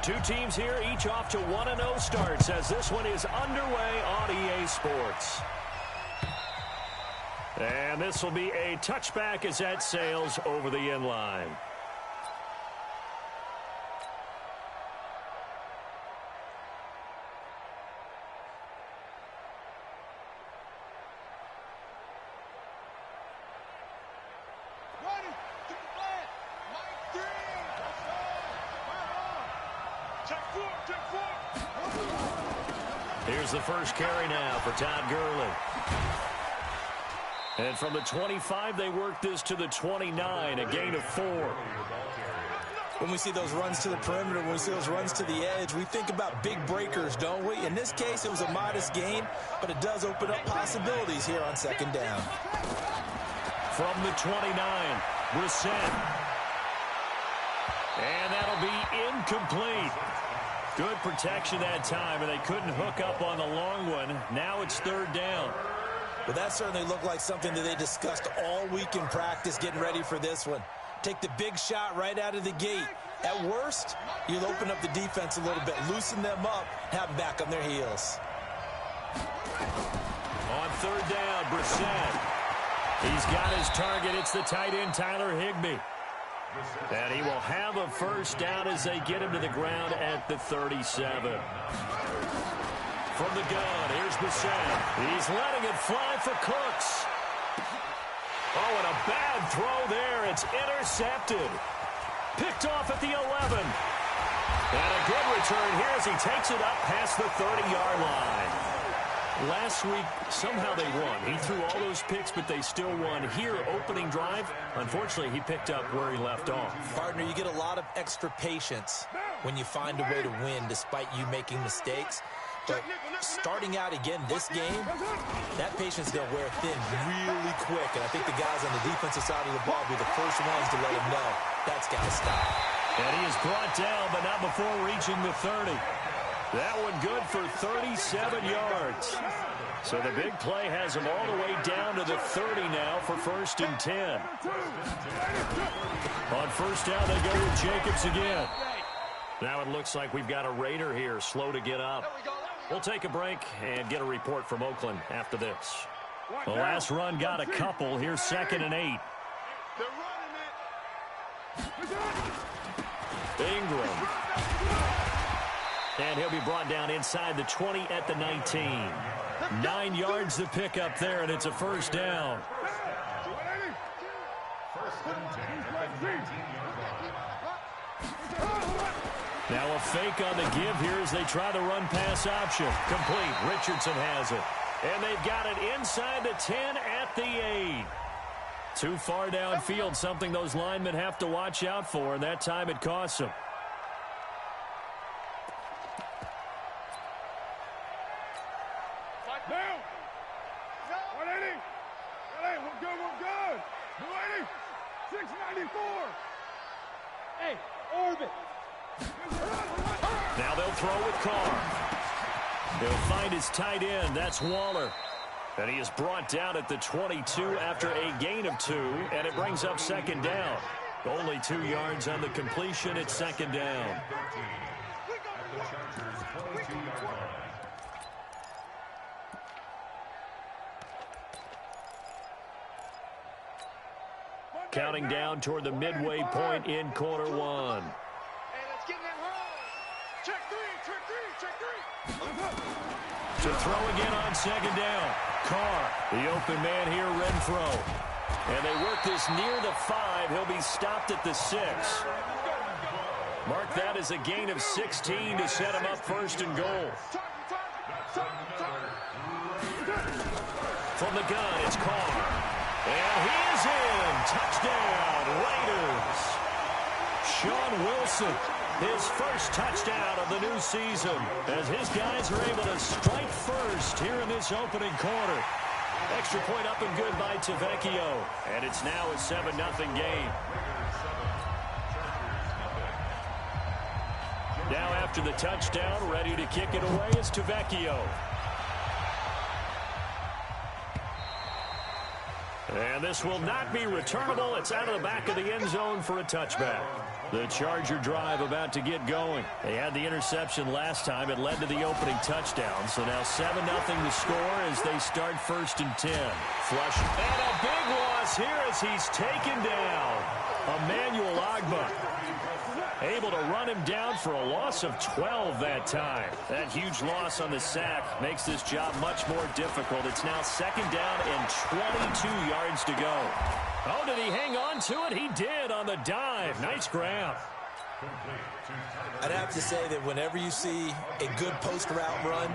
Two teams here, each off to 1-0 starts as this one is underway on EA Sports. And this will be a touchback as that sails over the end line. Here's the first carry now for Todd Gurley. And from the 25, they work this to the 29, a gain of 4. When we see those runs to the perimeter, when we see those runs to the edge, we think about big breakers, don't we? In this case, it was a modest gain, but it does open up possibilities here on second down. From the 29, Brissett. And that'll be incomplete. Good protection that time, and they couldn't hook up on the long one. Now it's third down. Well, that certainly looked like something that they discussed all week in practice, getting ready for this one. Take the big shot right out of the gate. At worst, you'll open up the defense a little bit, loosen them up, have them back on their heels. On third down, Brissett. He's got his target. It's the tight end, Tyler Higbee. And he will have a first down as they get him to the ground at the 37. From the gun, here's Brissett. He's letting it fly for Cooks. Oh, and a bad throw there. It's intercepted. Picked off at the 11. And a good return here as he takes it up past the 30-yard line. Last week, somehow they won. He threw all those picks, but they still won. Here, opening drive, unfortunately, he picked up where he left off. Partner, you get a lot of extra patience when you find a way to win despite you making mistakes. But starting out again this game, that patience is going to wear thin really quick. And I think the guys on the defensive side of the ball will be the first ones to let him know that's got to stop. And he is brought down, but not before reaching the 30. That one good for 37 yards. So the big play has him all the way down to the 30 now for 1st and 10. On first down, they go with Jacobs again. Now it looks like we've got a Raider here, slow to get up. We'll take a break and get a report from Oakland after this. The last run got a couple. Here's 2nd and 8. Ingram. And he'll be brought down inside the 20 at the 19. 9 yards to pick up there, and it's a first down. Now a fake on the give here as they try the run-pass option. Complete. Richardson has it. And they've got it inside the 10 at the 8. Too far downfield, something those linemen have to watch out for, and that time it costs them. Now they'll throw with Carr. He'll find his tight end. That's Waller. And he is brought down at the 22 after a gain of 2, and it brings up 2nd down. Only 2 yards on the completion. It's 2nd down. Counting down toward the midway point in quarter 1. To throw again on 2nd down. Carr, the open man here, Renfro. And they work this near the 5. He'll be stopped at the 6. Mark that as a gain of 16 to set him up 1st and goal. From the gun, it's Carr. And he is in. Touchdown, Raiders. Sean Wilson, his first touchdown of the new season, as his guys are able to strike first here in this opening quarter. Extra point up and good by Tavecchio, and it's now a 7-0 game. Now after the touchdown, ready to kick it away is Tavecchio. And this will not be returnable. It's out of the back of the end zone for a touchback. The Charger drive about to get going. They had the interception last time. It led to the opening touchdown. So now 7-0 the score as they start 1st and 10. Flush. And a big loss here as he's taken down. Emmanuel Ogbah able to run him down for a loss of 12 that time. That huge loss on the sack makes this job much more difficult. It's now 2nd down and 22 yards to go. Oh, did he hang on to it? He did on the dive. Nice grab. I'd have to say that whenever you see a good post route run,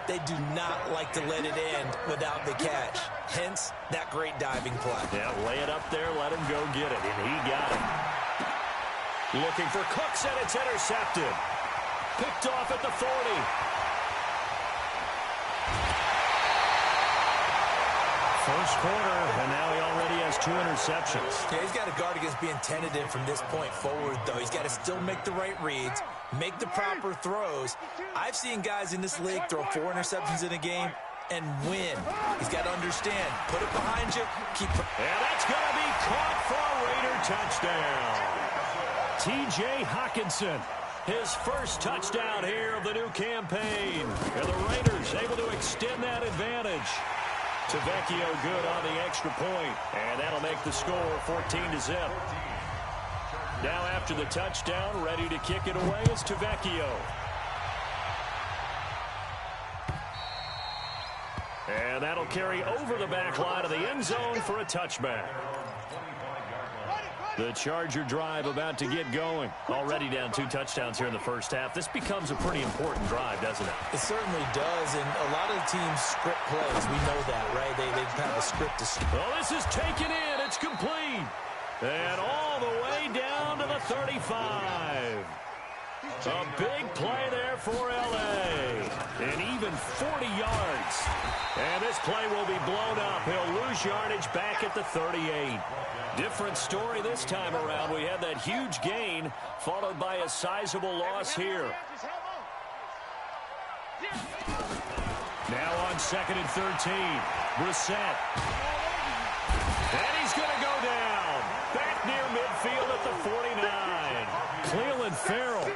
they do not like to let it end without the catch. Hence, that great diving play. Yeah, lay it up there, let him go get it, and he got it. Looking for Cooks, and it's intercepted. Picked off at the 40. First quarter, and now he already has 2 interceptions. Yeah, he's got to guard against being tentative from this point forward, though. He's got to still make the right reads, make the proper throws. I've seen guys in this league throw 4 interceptions in a game and win. He's got to understand, put it behind you, keep... And that's going to be caught for a Raider touchdown. T.J. Hockenson, his first touchdown here of the new campaign. And the Raiders able to extend that advantage. Tavecchio good on the extra point, and that'll make the score 14-0. Now after the touchdown, ready to kick it away is Tavecchio. And that'll carry over the back line of the end zone for a touchback. The Charger drive about to get going. Already down 2 touchdowns here in the first half. This becomes a pretty important drive, doesn't it? It certainly does, and a lot of the teams script plays. We know that, right? They have a script to... Well, this is taken in. It's complete. And all the way down to the 35. A big play there for L.A. And even 40 yards. And this play will be blown up. He'll lose yardage back at the 38. Different story this time around. We had that huge gain followed by a sizable loss here. Now on 2nd and 13. Brissett. And he's going to go down. Back near midfield at the 49. Clelin Ferrell.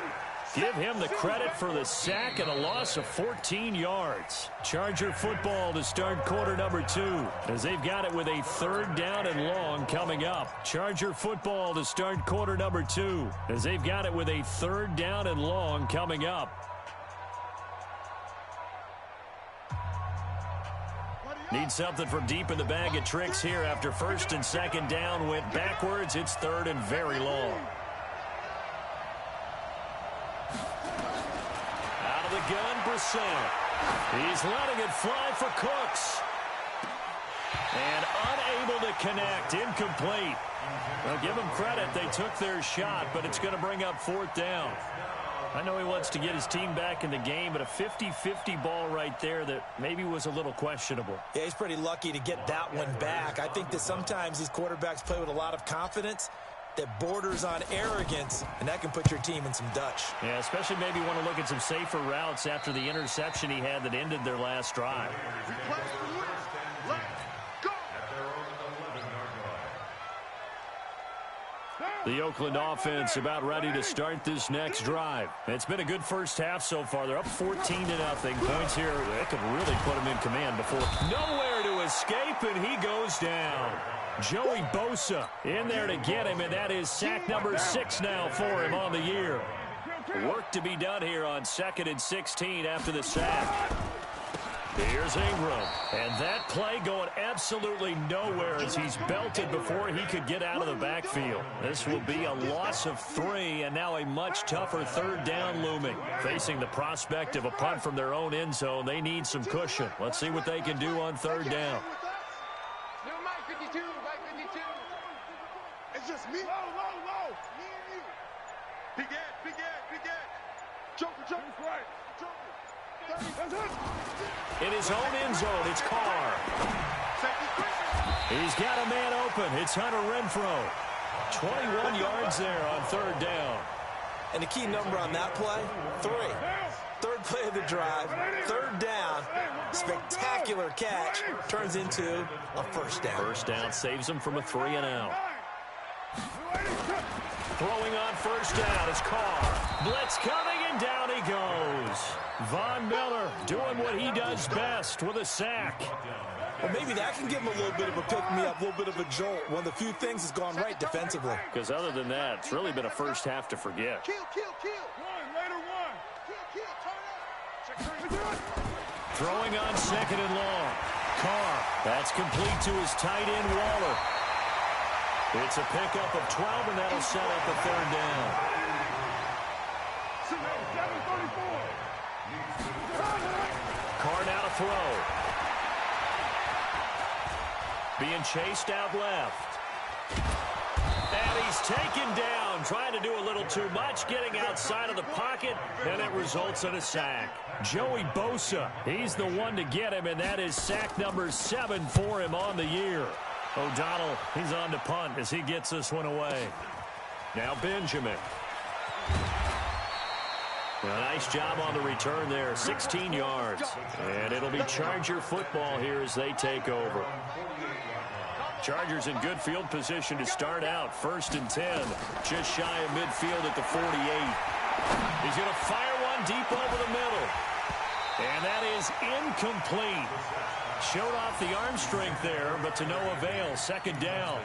Give him the credit for the sack and a loss of 14 yards. Charger football to start quarter number 2 as they've got it with a 3rd down and long coming up. Charger football to start quarter number 2 as they've got it with a 3rd down and long coming up. Need something from deep in the bag of tricks here after 1st and 2nd down went backwards. It's 3rd and very long. Out of the gun, Brissett. He's letting it fly for Cooks. And unable to connect. Incomplete. Well, give them credit. They took their shot, but it's going to bring up 4th down. I know he wants to get his team back in the game, but a 50-50 ball right there that maybe was a little questionable. Yeah, he's pretty lucky to get that one back. I think that sometimes these quarterbacks play with a lot of confidence that borders on arrogance, and that can put your team in some Dutch. Yeah, especially maybe want to look at some safer routes after the interception he had that ended their last drive. The Oakland offense about ready to start this next drive. It's been a good first half so far. They're up 14-0. Points here. They could really put him in command before. Nowhere to escape, and he goes down. Joey Bosa in there to get him, and that is sack number 6 now for him on the year. Work to be done here on 2nd and 16 after the sack. Here's Ingram, and that play going absolutely nowhere as he's belted before he could get out of the backfield. This will be a loss of 3, and now a much tougher 3rd down looming. Facing the prospect of a punt from their own end zone, they need some cushion. Let's see what they can do on 3rd down. It's just me. Low. Me and you. Big Ed. Joker. Right. In his own end zone, it's Carr. He's got a man open. It's Hunter Renfrow. 21 yards there on 3rd down. And the key number on that play, 3. 3rd play of the drive, 3rd down, spectacular catch, turns into a 1st down. 1st down saves him from a 3-and-out. 3 Throwing on first down is Carr. Blitz coming, and down he goes. Von Miller doing what he does best with a sack. Well, maybe that can give him a little bit of a pick-me-up, a little bit of a jolt. One of the few things that's gone right defensively. Because other than that, it's really been a first half to forget. Kill. One, later one. Kill. Turn up. Throwing on second and long. Carr. That's complete to his tight end, Waller. It's a pickup of 12, and that'll set up a third down. 7:34. Carr now to throw. Being chased out left. And he's taken down, trying to do a little too much, getting outside of the pocket, and it results in a sack. Joey Bosa, he's the one to get him, and that is sack number 7 for him on the year. O'Donnell, he's on to punt as he gets this one away. Now Benjamin. A nice job on the return there, 16 yards. And it'll be Charger football here as they take over. Chargers in good field position to start out. 1st and 10, just shy of midfield at the 48. He's going to fire one deep over the middle. And that is incomplete. Showed off the arm strength there, but to no avail. 2nd down.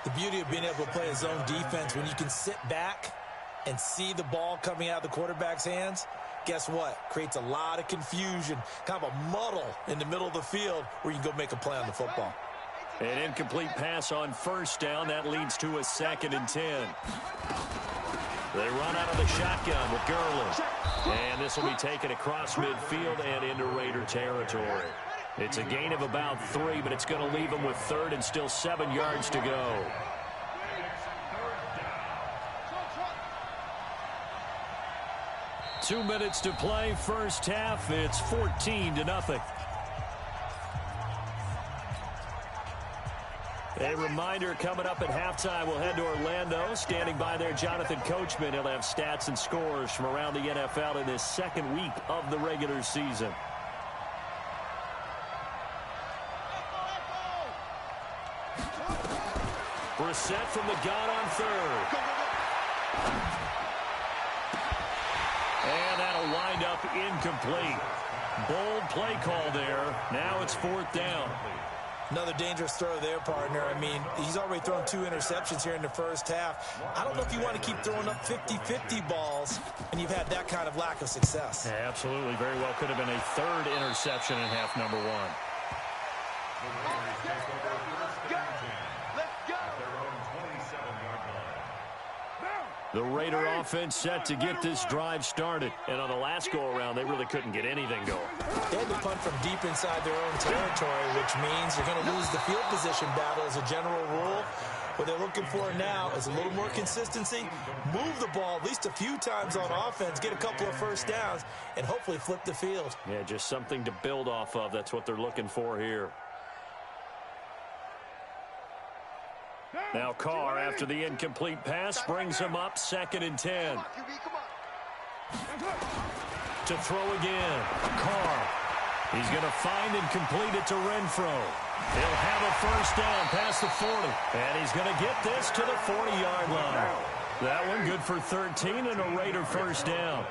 The beauty of being able to play a zone defense, when you can sit back and see the ball coming out of the quarterback's hands, guess what? Creates a lot of confusion, kind of a muddle in the middle of the field where you can go make a play on the football. An incomplete pass on 1st down. That leads to a 2nd and 10. They run out of the shotgun with Gurley. And this will be taken across midfield and into Raider territory. It's a gain of about 3, but it's going to leave them with 3rd and still 7 yards to go. Two minutes to play, first half. It's 14-0. A reminder, coming up at halftime, we'll head to Orlando. Standing by there, Jonathan Coachman. He'll have stats and scores from around the NFL in this 2nd week of the regular season. Brissett from the gun on 3rd. And that'll wind up incomplete. Bold play call there. Now it's 4th down. Another dangerous throw there, partner. I mean, he's already thrown 2 interceptions here in the first half. I don't know if you want to keep throwing up 50-50 balls, and you've had that kind of lack of success. Yeah, absolutely. Very well could have been a 3rd interception in half number 1. The Raider offense set to get this drive started. And on the last go-around, they really couldn't get anything going. They had to punt from deep inside their own territory, which means you're going to lose the field position battle as a general rule. What they're looking for now is a little more consistency, move the ball at least a few times on offense, get a couple of first downs, and hopefully flip the field. Yeah, just something to build off of. That's what they're looking for here. Now Carr, after the incomplete pass, brings him up 2nd and 10. To throw again. Carr. He's going to find and complete it to Renfro. He'll have a first down past the 40. And he's going to get this to the 40-yard line. That one good for 13 and a Raider first down.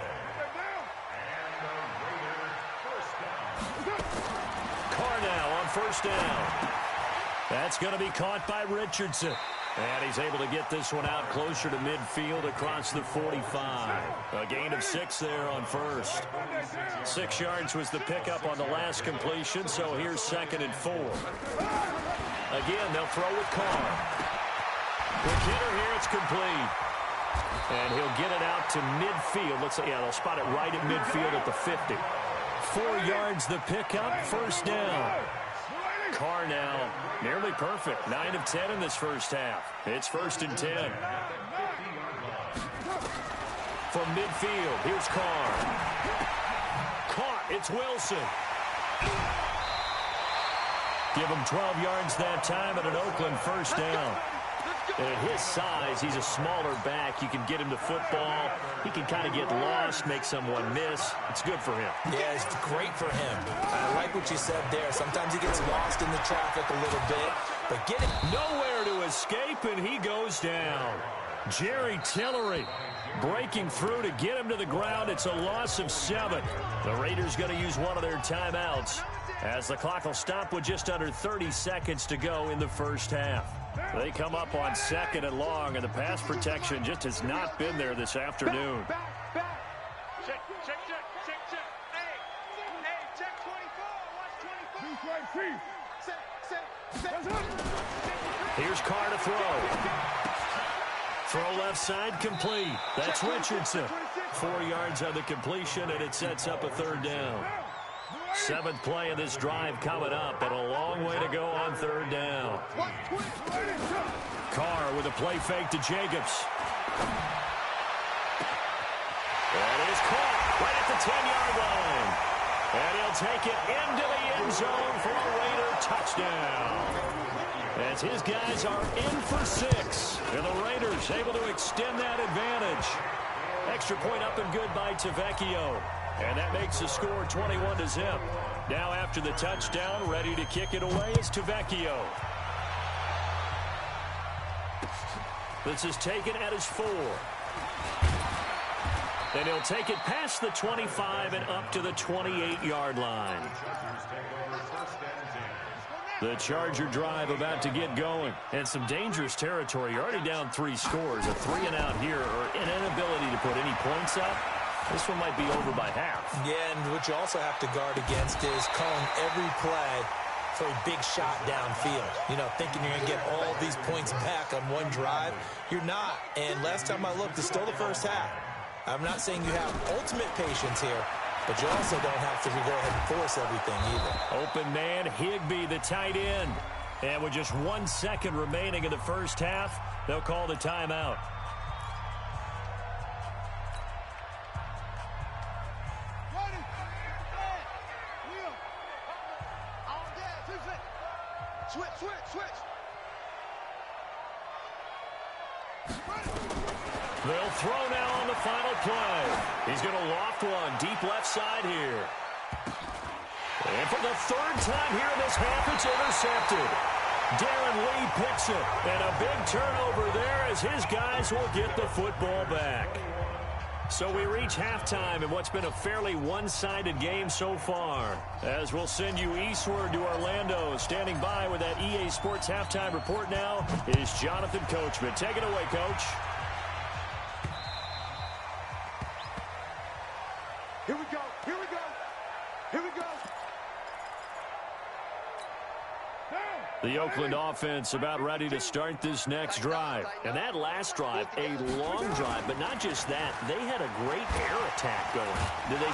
Carr now on first down. That's going to be caught by Richardson. And he's able to get this one out closer to midfield across the 45. A gain of 6 there on 1st. 6 yards was the pickup on the last completion, so here's 2nd and 4. Again, they'll throw with Carr. Quick hitter here, it's complete. And he'll get it out to midfield. They'll spot it right at midfield at the 50. 4 yards the pickup, first down. Carr now nearly perfect. 9 of 10 in this first half. It's 1st and 10. From midfield, here's Carr. Caught, it's Wilson. Give him 12 yards that time and an Oakland first down. At his size, he's a smaller back. You can get him to football. He can kind of get lost, make someone miss. It's good for him. Yeah, it's great for him. I like what you said there. Sometimes he gets lost in the traffic a little bit, but get it. Nowhere to escape, and he goes down. Jerry Tillery breaking through to get him to the ground. It's a loss of 7. The Raiders going to use one of their timeouts as the clock will stop with just under 30 seconds to go in the first half. They come up on 2nd and long, and the pass protection just has not been there this afternoon. Back. Check. Hey, check 24. Watch 24. Here's Carr to throw. Throw left side complete. That's Richardson. 4 yards on the completion, and it sets up a 3rd down. 7th play of this drive coming up, but a long way to go on 3rd down. Carr with a play fake to Jacobs. And it is caught right at the 10-yard line. And he'll take it into the end zone for a Raider touchdown. As his guys are in for 6. And the Raiders able to extend that advantage. Extra point up and good by Tavecchio. And that makes the score 21-0. Now after the touchdown, ready to kick it away is Tavecchio. This is taken at his 4. And he'll take it past the 25 and up to the 28-yard line. The Charger drive about to get going. And some dangerous territory. You're already down 3 scores. A 3-and-out here or an inability to put any points up. This one might be over by half. Yeah, and what you also have to guard against is calling every play for a big shot downfield. You know, thinking you're going to get all these points back on one drive. You're not. And last time I looked, it's still the first half. I'm not saying you have ultimate patience here, but you also don't have to go ahead and force everything either. Open man, Higbee, the tight end. And with just 1 second remaining in the first half, they'll call the timeout. Switch. They'll throw now on the final play. He's going to loft one deep left side here. And for the 3rd time here in this half, it's intercepted. Darren Lee picks it. And a big turnover there as his guys will get the football back. So we reach halftime in what's been a fairly one-sided game so far. As we'll send you eastward to Orlando. Standing by with that EA Sports halftime report now is Jonathan Coachman. Take it away, Coach. Here we go. The Oakland offense about ready to start this next drive. And that last drive, a long drive, but not just that. They had a great air attack going. Under a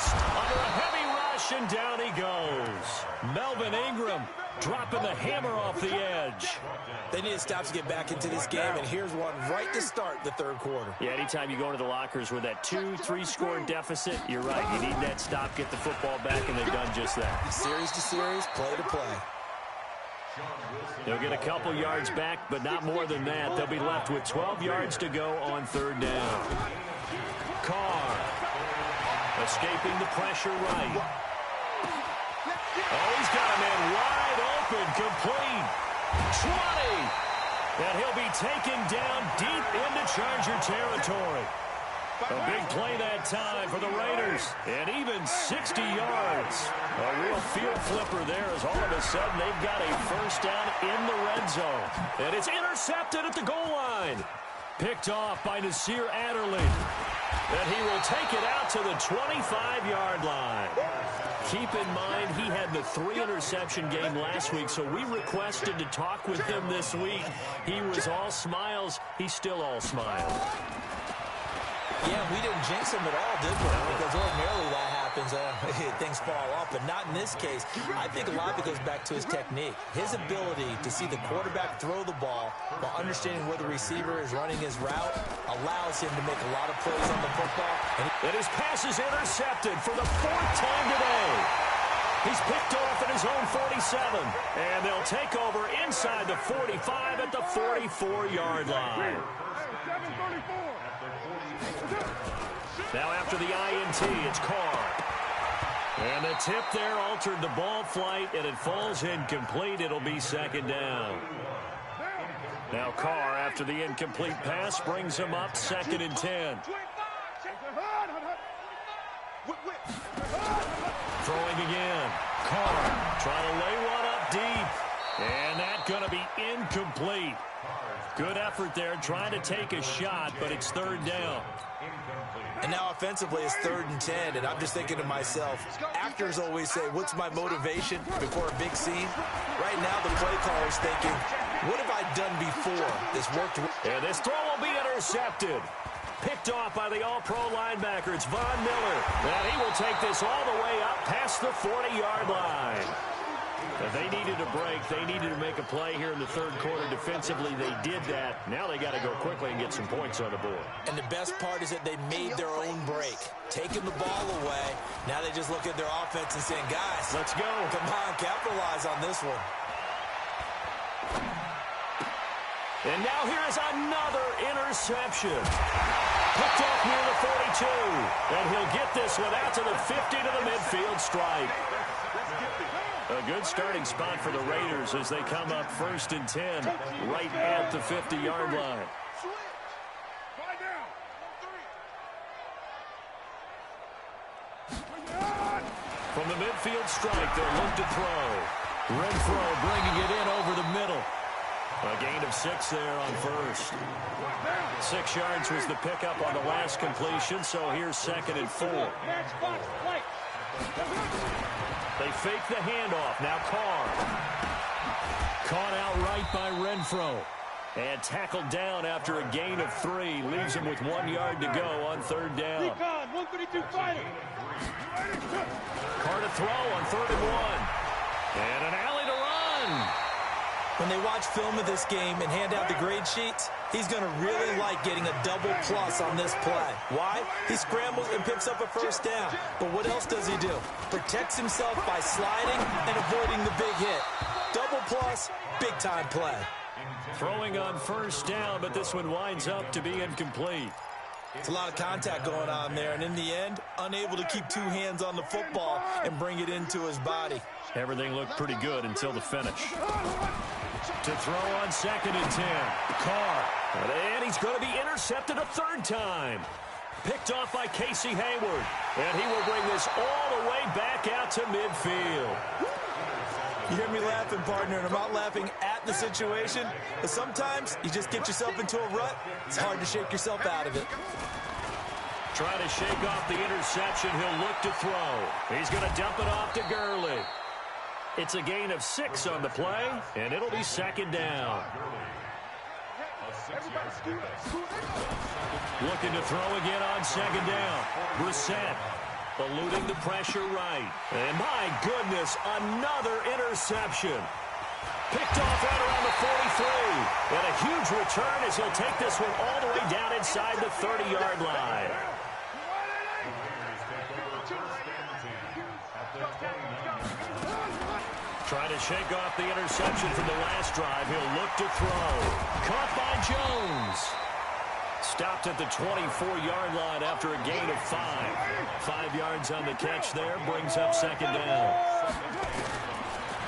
heavy rush, and down he goes. Melvin Ingram dropping the hammer off the edge. They need to stop to get back into this game, and here's one right to start the 3rd quarter. Yeah, anytime you go into the lockers with that 2-3 score deficit, you're right. You need that stop, get the football back, and they've done just that. Series to series, play to play. They'll get a couple yards back, but not more than that. They'll be left with 12 yards to go on 3rd down. Carr escaping the pressure right. Oh, he's got a man wide open, complete. 20. And he'll be taken down deep into Charger territory. A big play that time for the Raiders. And even 60 yards. A real field flipper there as all of a sudden they've got a 1st down in the red zone. And it's intercepted at the goal line. Picked off by Nasir Adderley. And he will take it out to the 25-yard line. Keep in mind he had the 3-interception game last week, so we requested to talk with him this week. He was all smiles. He's still all smiles. Yeah, we didn't jinx him at all, did we? Because ordinarily that happens, things fall off, but not in this case. I think a lot of it goes back to his technique. His ability to see the quarterback throw the ball while understanding where the receiver is running his route allows him to make a lot of plays on the football. And his pass is intercepted for the 4th time today. He's picked off at his own 47. And they'll take over inside the 45 at the 44-yard line. Now after the INT, it's Carr. And the tip there altered the ball flight, and it falls incomplete. It'll be 2nd down. Now Carr, after the incomplete pass, brings him up 2nd and 10. Throwing again. Carr trying to lay one up deep. And that's going to be incomplete. Good effort there, trying to take a shot, but it's 3rd down. And now offensively it's 3rd and 10, and I'm just thinking to myself, actors always say, what's my motivation before a big scene? Right now the play caller's thinking, what have I done before? This worked. And this throw will be intercepted. Picked off by the all-pro linebacker. It's Von Miller. And he will take this all the way up past the 40-yard line. If they needed a break, they needed to make a play here in the 3rd quarter. Defensively, they did that. Now they got to go quickly and get some points on the board. And the best part is that they made their own break, taking the ball away. Now they just look at their offense and saying, guys, let's go. Come on, capitalize on this one. And now here is another interception. Picked off near the 42. And he'll get this one out to the 50 to the midfield stripe. A good starting spot for the Raiders as they come up 1st and 10 right at the 50-yard line. From the midfield strike, they'll look to throw. Renfro bringing it in over the middle. A gain of 6 there on 1st. 6 yards was the pickup on the last completion, so here's 2nd and 4. They fake the handoff. Now Carr. Caught outright by Renfro. And tackled down after a gain of 3. Leaves him with 1 yard to go on 3rd down. Carr to throw on 3rd and 1. And an alley to run. When they watch film of this game and hand out the grade sheets, he's going to really like getting a double plus on this play. Why? He scrambles and picks up a 1st down. But what else does he do? Protects himself by sliding and avoiding the big hit. Double plus, big-time play. Throwing on 1st down, but this one winds up to be incomplete. It's a lot of contact going on there, and in the end, unable to keep 2 hands on the football and bring it into his body. Everything looked pretty good until the finish. To throw on 2nd and 10. Carr. And he's going to be intercepted a 3rd time. Picked off by Casey Hayward. And he will bring this all the way back out to midfield. You hear me laughing, partner, and I'm not laughing at the situation. But sometimes you just get yourself into a rut. It's hard to shake yourself out of it. Trying to shake off the interception. He'll look to throw. He's going to dump it off to Gurley. It's a gain of 6 on the play, and it'll be 2nd down. Looking to throw again on 2nd down. Brissett eluding the pressure right. And my goodness, another interception. Picked off right around the 43. And a huge return as he'll take this one all the way down inside the 30-yard line. Trying to shake off the interception from the last drive. He'll look to throw. Caught by Jones. Stopped at the 24-yard line after a gain of 5. 5 yards on the catch there. Brings up 2nd down.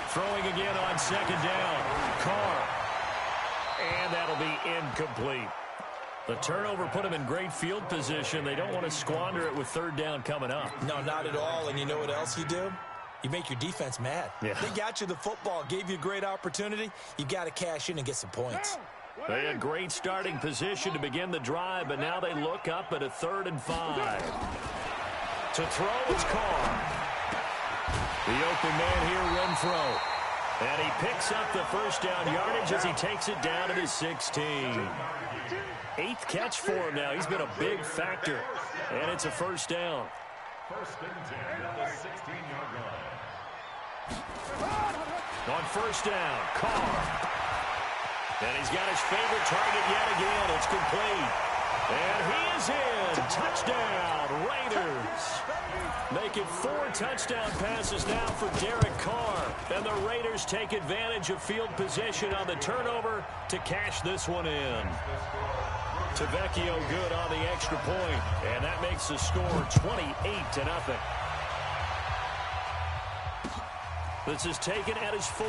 Throwing again on 2nd down. Carr. And that'll be incomplete. The turnover put him in great field position. They don't want to squander it with 3rd down coming up. No, not at all. And you know what else you do? You make your defense mad. Yeah. They got you the football, gave you a great opportunity. You got to cash in and get some points. They had great starting position to begin the drive, but now they look up at a 3rd and 5. To throw, it's Carr. The open man here, Renfro. And he picks up the 1st down yardage as he takes it down to the 16. 8th catch for him now. He's been a big factor. And it's a 1st down. 1st and 10 at the 16-yard line. On 1st down, Carr. And he's got his favorite target yet again. It's complete. And he is in. Touchdown, Raiders. Making 4 touchdown passes now for Derek Carr. And the Raiders take advantage of field position on the turnover to cash this one in. Tavecchio good on the extra point. And that makes the score 28-0. This is taken at his 4.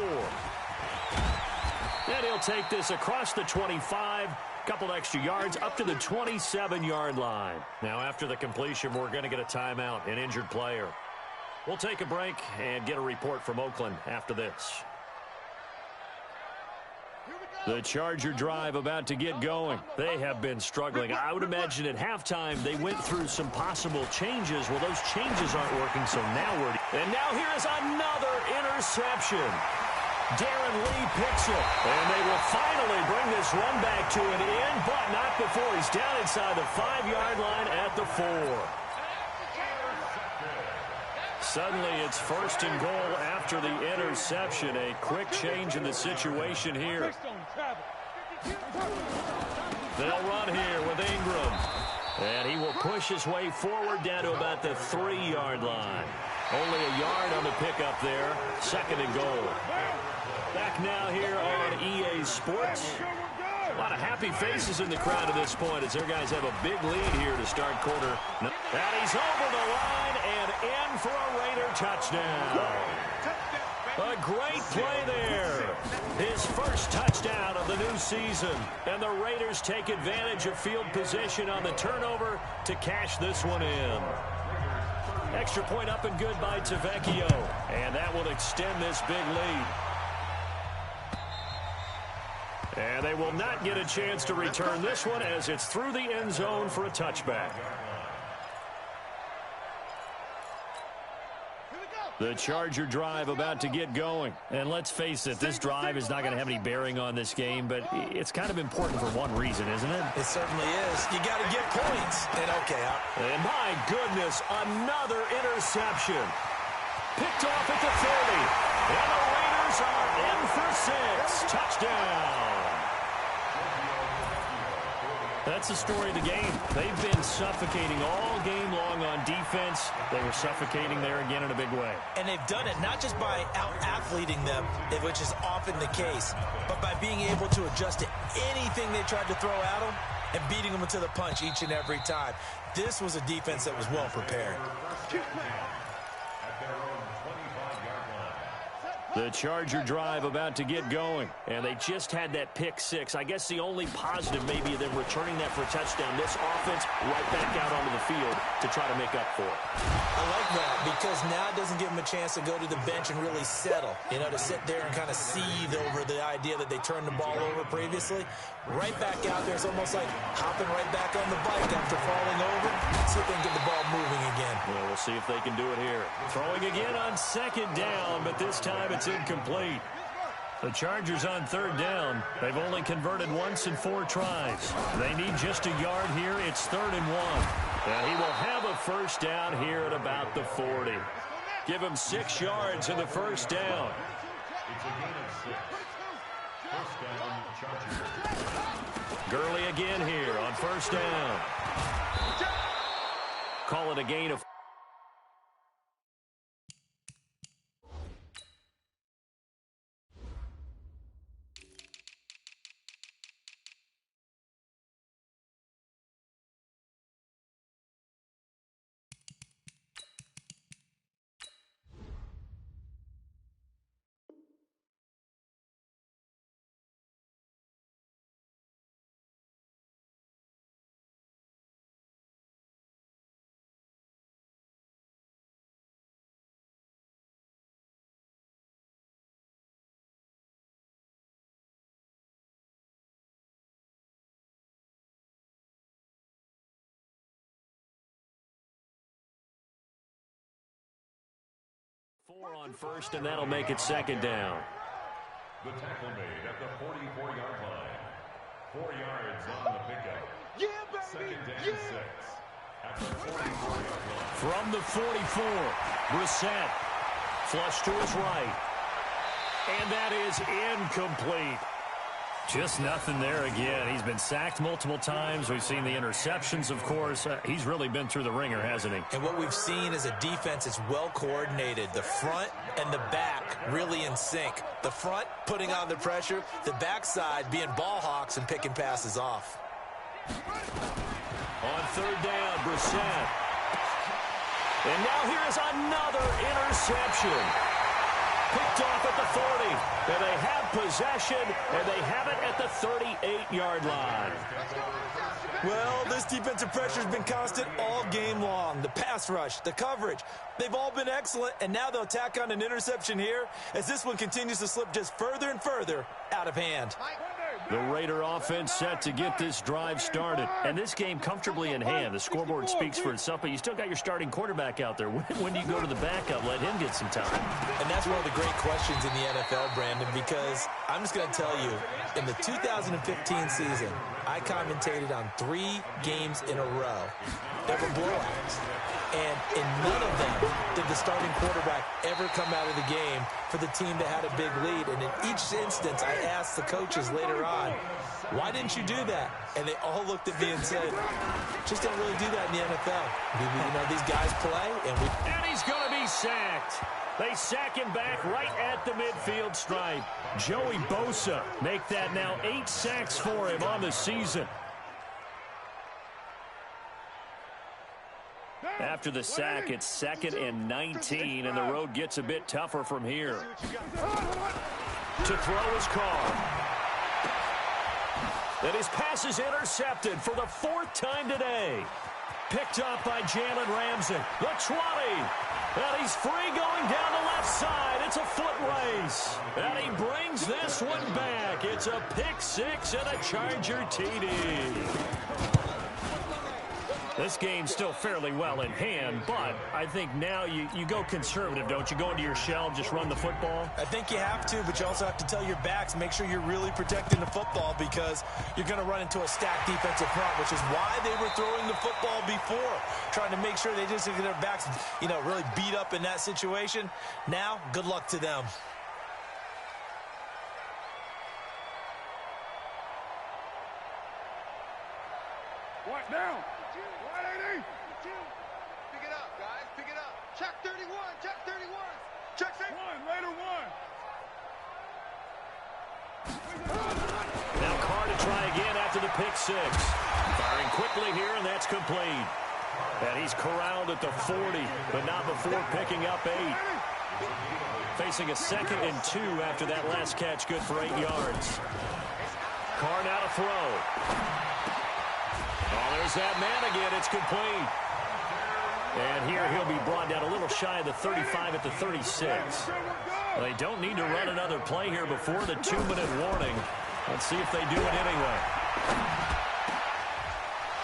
And he'll take this across the 25, couple extra yards up to the 27-yard line. Now, after the completion, we're going to get a timeout, an injured player. We'll take a break and get a report from Oakland after this. The Charger drive about to get going. They have been struggling. I would imagine at halftime they went through some possible changes. Well, those changes aren't working, so now we're... And now here is another interception. Darren Lee picks it, and they will finally bring this run back to an end, but not before he's down inside the 5-yard line at the 4. Suddenly, it's first and goal after the interception. A quick change in the situation here. They'll run here with Ingram. And he will push his way forward down to about the 3-yard line. Only a yard on the pickup there. Second and goal. Back now here on EA Sports. A lot of happy faces in the crowd at this point as their guys have a big lead here to start quarter. And he's over the line and in for a Raider touchdown. A great play there. His first touchdown of the new season. And the Raiders take advantage of field position on the turnover to cash this one in. Extra point up and good by Tavecchio. And that will extend this big lead. And they will not get a chance to return this one as it's through the end zone for a touchback. The Charger drive about to get going. And let's face it, this drive is not going to have any bearing on this game, but it's kind of important for one reason, isn't it? It certainly is. You got to get points. And And my goodness, another interception. Picked off at the 30. And the Raiders are in for 6. Touchdown. That's the story of the game. They've been suffocating all game long on defense. They were suffocating there again in a big way. And they've done it not just by out-athleting them, which is often the case, but by being able to adjust to anything they tried to throw at them and beating them to the punch each and every time. This was a defense that was well prepared. The Charger drive about to get going. And they just had that pick 6. I guess the only positive maybe them returning that for a touchdown. This offense right back out onto the field to try to make up for it. I like that because now it doesn't give them a chance to go to the bench and really settle. You know, to sit there and kind of seethe over the idea that they turned the ball over previously. Right back out there. It's almost like hopping right back on the bike after falling over. See if they can get the ball moving again. Well, we'll see if they can do it here. Throwing again on second down, but this time it's incomplete. The Chargers on third down. They've only converted once in 4 tries. They need just a yard here. It's 3rd and 1. And he will have a first down here at about the 40. Give him 6 yards in the first down. It's a gain of 6. First down, Chargers. Gurley again here on first down. Call it a gain of 4 on first, and that'll make it second down. The tackle made at the 44-yard line. 4 yards on the pickup. Yeah, baby. Second down, 6. At the 44-yard line. From the 44, Brissett. Flush to his right. And that is incomplete. Just nothing there again. He's been sacked multiple times. We've seen the interceptions, of course. He's really been through the ringer, hasn't he? And what we've seen is a defense that's well coordinated. The front and the back really in sync. The front putting on the pressure. The backside being ball hawks and picking passes off. On third down, Brissett. And now here's another interception. Picked off at the 40. And they have possession, and they have it at the 38-yard line. Well, this defensive pressure has been constant all game long. The pass rush, the coverage, they've all been excellent, and now they'll tack on an interception here as this one continues to slip just further and further out of hand. The Raider offense set to get this drive started. And this game comfortably in hand. The scoreboard speaks for itself, but you still got your starting quarterback out there. When do you go to the backup, let him get some time? And that's one of the great questions in the NFL, Brandon, because I'm just going to tell you, in the 2015 season, I commentated on 3 games in a row that were blowouts. And in none of them did the starting quarterback ever come out of the game for the team that had a big lead. And in each instance, I asked the coaches later on, why didn't you do that? And they all looked at me and said, just don't really do that in the NFL. You know, these guys play, and he's going to be sacked. They sack him back right at the midfield stripe. Joey Bosa make that now 8 sacks for him on the season. After the sack, it's 2nd and 19, and the road gets a bit tougher from here. To throw his Carr. And his pass is intercepted for the 4th time today. Picked up by Jalen Ramsey. The 20. And he's free going down the left side. It's a foot race. And he brings this one back. It's a pick 6 and a Charger TD. This game's still fairly well in hand, but I think now you go conservative, don't you? Go into your shell and just run the football? I think you have to, but you also have to tell your backs, make sure you're really protecting the football because you're going to run into a stacked defensive front, which is why they were throwing the football before, trying to make sure they just get their backs, really beat up in that situation. Now, good luck to them. What now? Pick it up, guys. Pick it up. Check 31. Check 31. Check 1. Later 1. Now Carr to try again after the pick 6. Firing quickly here, and that's complete. And he's corralled at the 40, but not before picking up 8. Facing a 2nd and 2 after that last catch, good for 8 yards. Carr now to throw. Oh, there's that man again. It's complete. And here he'll be brought down a little shy of the 35 at the 36. They don't need to run another play here before the 2-minute warning. Let's see if they do it anyway.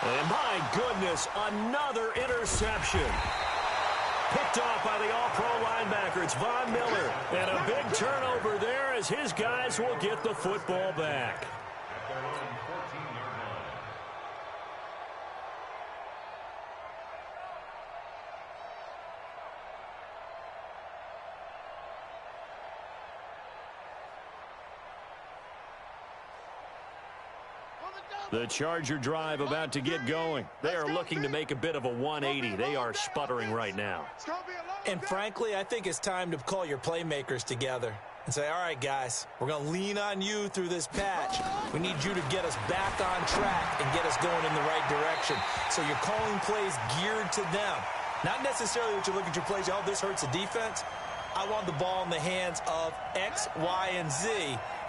And my goodness, another interception. Picked off by the all-pro linebacker. It's Von Miller. And a big turnover there as his guys will get the football back. The Charger drive about to get going. They are looking to make a bit of a 180. They are sputtering right now. And frankly, I think it's time to call your playmakers together and say, all right, guys, we're going to lean on you through this patch. We need you to get us back on track and get us going in the right direction. So you're calling plays geared to them. Not necessarily that you look at your plays, oh, this hurts the defense. I want the ball in the hands of X, Y, and Z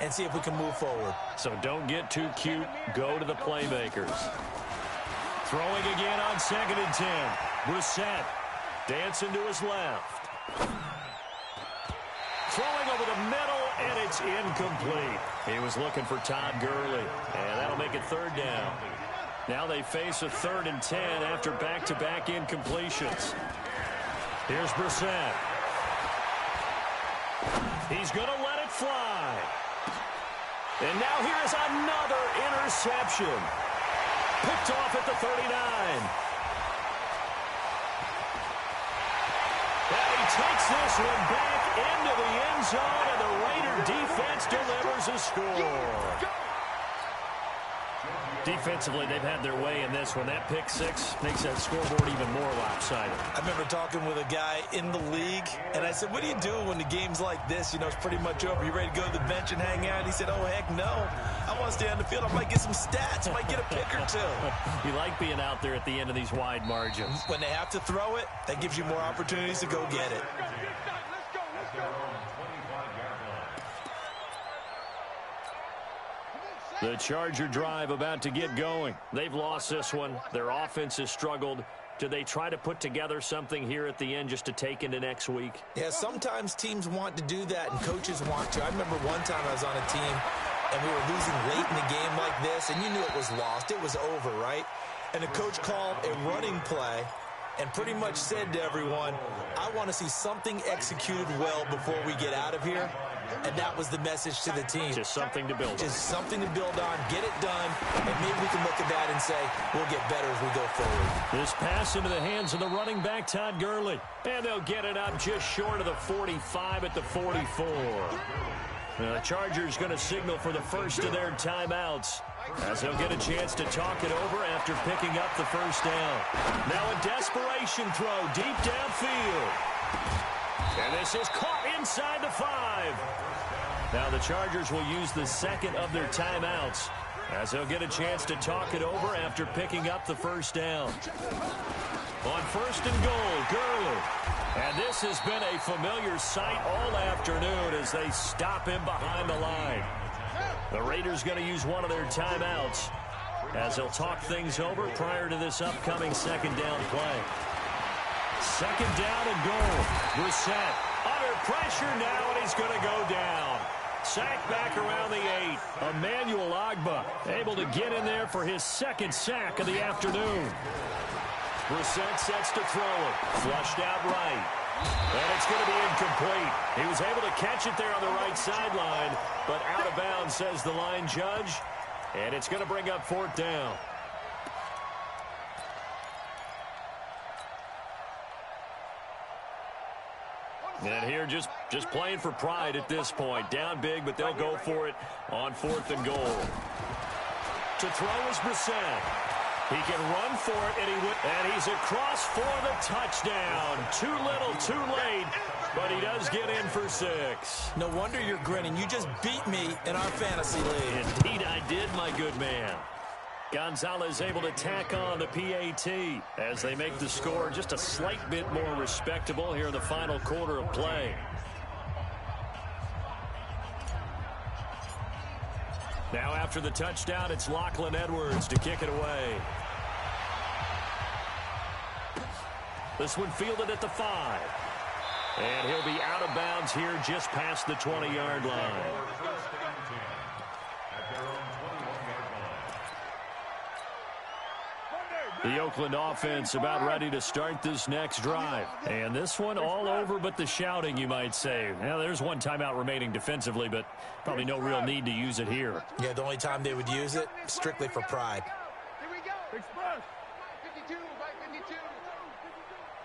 and see if we can move forward. So don't get too cute. Go to the playmakers. Throwing again on 2nd and 10. Brissett dancing to his left. Throwing over the middle, and it's incomplete. He was looking for Todd Gurley, and that'll make it 3rd down. Now they face a 3rd and 10 after back-to-back incompletions. Here's Brissett. He's going to let it fly. And now here's another interception. Picked off at the 39. And he takes this one back into the end zone, and the Raider defense delivers a score. Defensively, they've had their way in this one. That pick 6 makes that scoreboard even more lopsided. I remember talking with a guy in the league, and I said, what do you do when the game's like this? You know, it's pretty much over. You ready to go to the bench and hang out? He said, oh, heck no. I want to stay on the field. I might get some stats. I might get a pick or 2. You like being out there at the end of these wide margins. When they have to throw it, that gives you more opportunities to go get it. The Charger drive about to get going. They've lost this one. Their offense has struggled. Do they try to put together something here at the end just to take into next week? Yeah, sometimes teams want to do that and coaches want to. I remember one time I was on a team and we were losing late in the game like this, and you knew it was lost. It was over, right? And the coach called a running play and pretty much said to everyone, I want to see something executed well before we get out of here. And that was the message to the team. Just something to build on. Just something to build on, get it done, and maybe we can look at that and say, we'll get better as we go forward. This pass into the hands of the running back, Todd Gurley. And they'll get it up just short of the 45 at the 44. The Chargers going to signal for the first of their timeouts, as they'll get a chance to talk it over after picking up the first down. Now a desperation throw deep downfield. And this is caught inside the 5. Now the Chargers will use the second of their timeouts, as they'll get a chance to talk it over after picking up the first down. On first and goal, Gurley. And this has been a familiar sight all afternoon as they stop him behind the line. The Raiders going to use one of their timeouts as they'll talk things over prior to this upcoming second down play. Second down and goal. Brissett under pressure now, and he's going to go down. Sack back around the 8. Emmanuel Ogbah able to get in there for his second sack of the afternoon. Brissett sets to throw it. Flushed out right. And it's going to be incomplete. He was able to catch it there on the right sideline, but out of bounds, says the line judge. And it's going to bring up fourth down. And here just playing for pride at this point. Down big, but they'll go for it on fourth and goal. To throw is Brissett. He can run for it, and he's across for the touchdown. Too little, too late, but he does get in for 6. No wonder you're grinning. You just beat me in our fantasy league. Indeed I did, my good man. Gonzalez able to tack on the PAT as they make the score just a slight bit more respectable here in the final quarter of play. Now after the touchdown, it's Lachlan Edwards to kick it away. This one fielded at the 5. And he'll be out of bounds here just past the 20-yard line. The Oakland offense about ready to start this next drive. And this one all over but the shouting, you might say. Now, there's one timeout remaining defensively, but probably no real need to use it here. Yeah, the only time they would use it, strictly for pride. Here we go. Express. 52, right 52.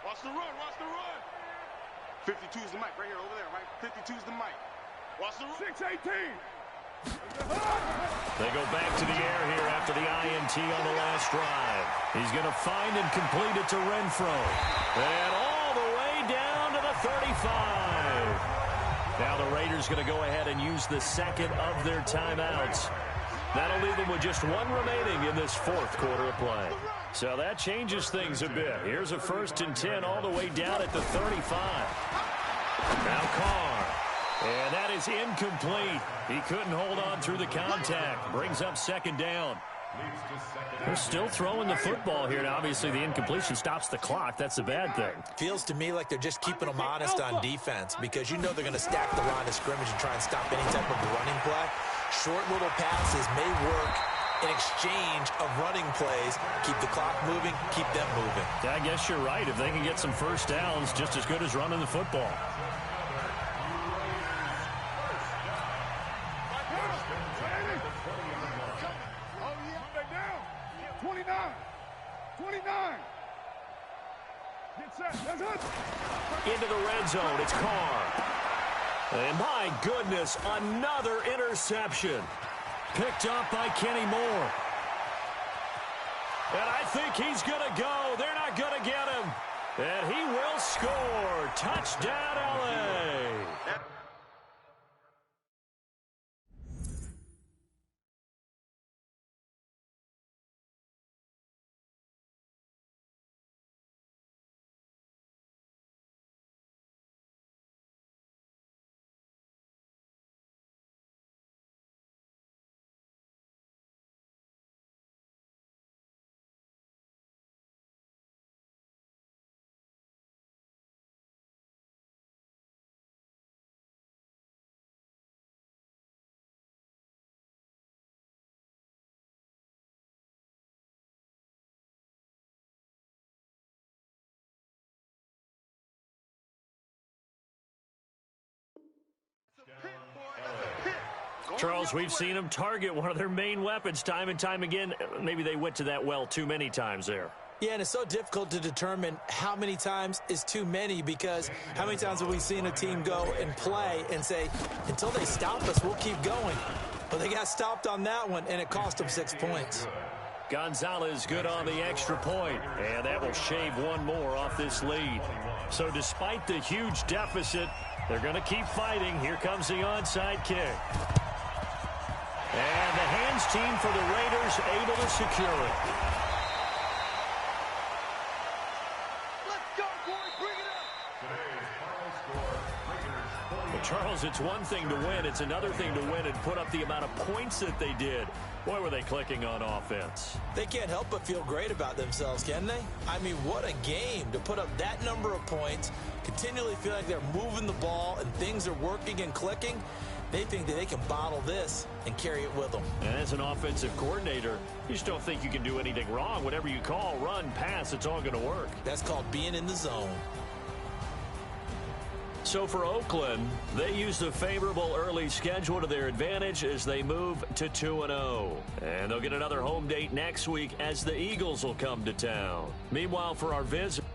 Watch the run, watch the run. 52 is the mic, right here, over there, right? 52 is the mic. Watch the run. 618. They go back to the air here after the INT on the last drive. He's going to find and complete it to Renfro. And all the way down to the 35. Now the Raiders going to go ahead and use the second of their timeouts. That'll leave them with just one remaining in this fourth quarter of play. So that changes things a bit. Here's a 1st and 10 all the way down at the 35. Now Carr. And that is incomplete. He couldn't hold on through the contact. Brings up second down. They're still throwing the football here. Now, obviously, the incompletion stops the clock. That's the bad thing. Feels to me like they're just keeping them honest on defense because you know they're going to stack the line of scrimmage and try and stop any type of running play. Short little passes may work in exchange of running plays. Keep the clock moving, keep them moving. I guess you're right. If they can get some first downs, just as good as running the football. Into the red zone, it's Carr. And my goodness, another interception. Picked up by Kenny Moore. And I think he's going to go. They're not going to get him. And he will score. Touchdown, L.A. Charles, we've seen them target one of their main weapons time and time again. Maybe they went to that well too many times there. Yeah, and it's so difficult to determine how many times is too many, because how many times have we seen a team go and play and say, until they stop us, we'll keep going. But they got stopped on that one, and it cost them 6 points. Gonzalez good on the extra point, and that will shave one more off this lead. So despite the huge deficit, they're going to keep fighting. Here comes the onside kick. And the hands team for the Raiders able to secure it. Charles, it's one thing to win. It's another thing to win and put up the amount of points that they did. Boy, were they clicking on offense. They can't help but feel great about themselves, can they? I mean, what a game to put up that number of points, continually feel like they're moving the ball and things are working and clicking. They think that they can bottle this and carry it with them. And as an offensive coordinator, you just don't think you can do anything wrong. Whatever you call, run, pass, it's all going to work. That's called being in the zone. So for Oakland, they use the favorable early schedule to their advantage as they move to 2-0. And they'll get another home date next week as the Eagles will come to town. Meanwhile, for our visit.